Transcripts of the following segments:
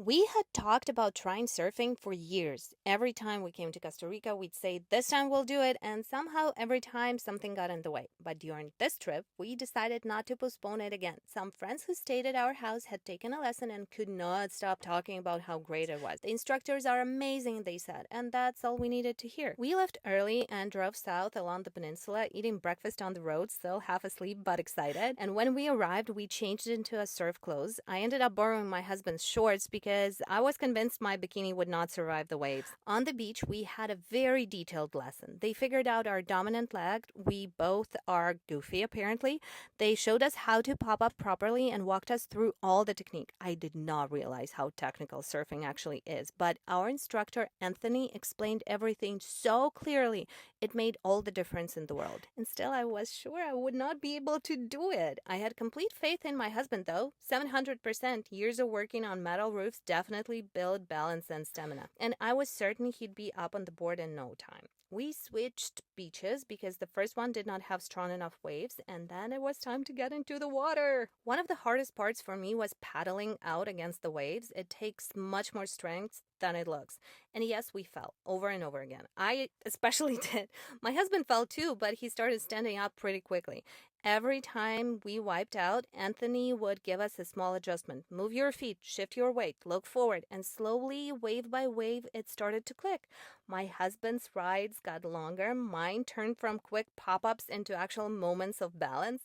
We had talked about trying surfing for years. Every time we came to Costa Rica, we'd say, this time we'll do it, and somehow every time something got in the way. But during this trip, we decided not to postpone it again. Some friends who stayed at our house had taken a lesson and could not stop talking about how great it was. The instructors are amazing, they said, and that's all we needed to hear. We left early and drove south along the peninsula, eating breakfast on the road, still half asleep but excited. And when we arrived, we changed into a surf clothes. I ended up borrowing my husband's shorts because I was convinced my bikini would not survive the waves. On the beach, we had a very detailed lesson. They figured out our dominant leg. We both are goofy, apparently. They showed us how to pop up properly and walked us through all the technique. I did not realize how technical surfing actually is, but our instructor, Anthony, explained everything so clearly. It made all the difference in the world. And still, I was sure I would not be able to do it. I had complete faith in my husband, though. 700%. Years of working on metal roofs definitely build balance and stamina. And I was certain he'd be up on the board in no time. We switched beaches because the first one did not have strong enough waves, and then it was time to get into the water. One of the hardest parts for me was paddling out against the waves. It takes much more strength than it looks. And yes, we fell over and over again. I especially did. My husband fell too, but he started standing up pretty quickly. Every time we wiped out, Anthony would give us a small adjustment. Move your feet, shift your weight, look forward, and slowly, wave by wave, it started to click. My husband's rides got longer. Mine turned from quick pop ups into actual moments of balance.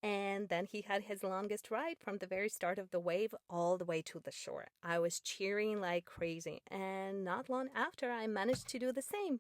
And then he had his longest ride from the very start of the wave all the way to the shore. I was cheering like crazy, and not long after, I managed to do the same.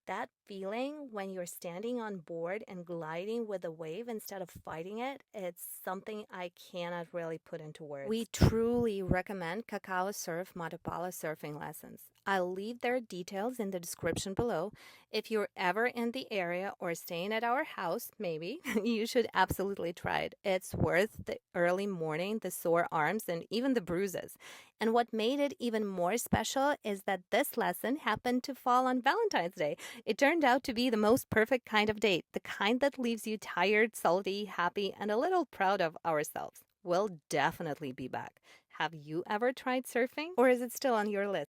That feeling when you're standing on board and gliding with a wave instead of fighting it, it's something I cannot really put into words. We truly recommend Cacao Surf Matapalo surfing lessons. I'll leave their details in the description below. If you're ever in the area or staying at our house, maybe, you should absolutely try it. It's worth the early morning, the sore arms, and even the bruises. And what made it even more special is that this lesson happened to fall on Valentine's Day. It turned out to be the most perfect kind of date, the kind that leaves you tired, salty, happy, and a little proud of ourselves. We'll definitely be back. Have you ever tried surfing, or is it still on your list?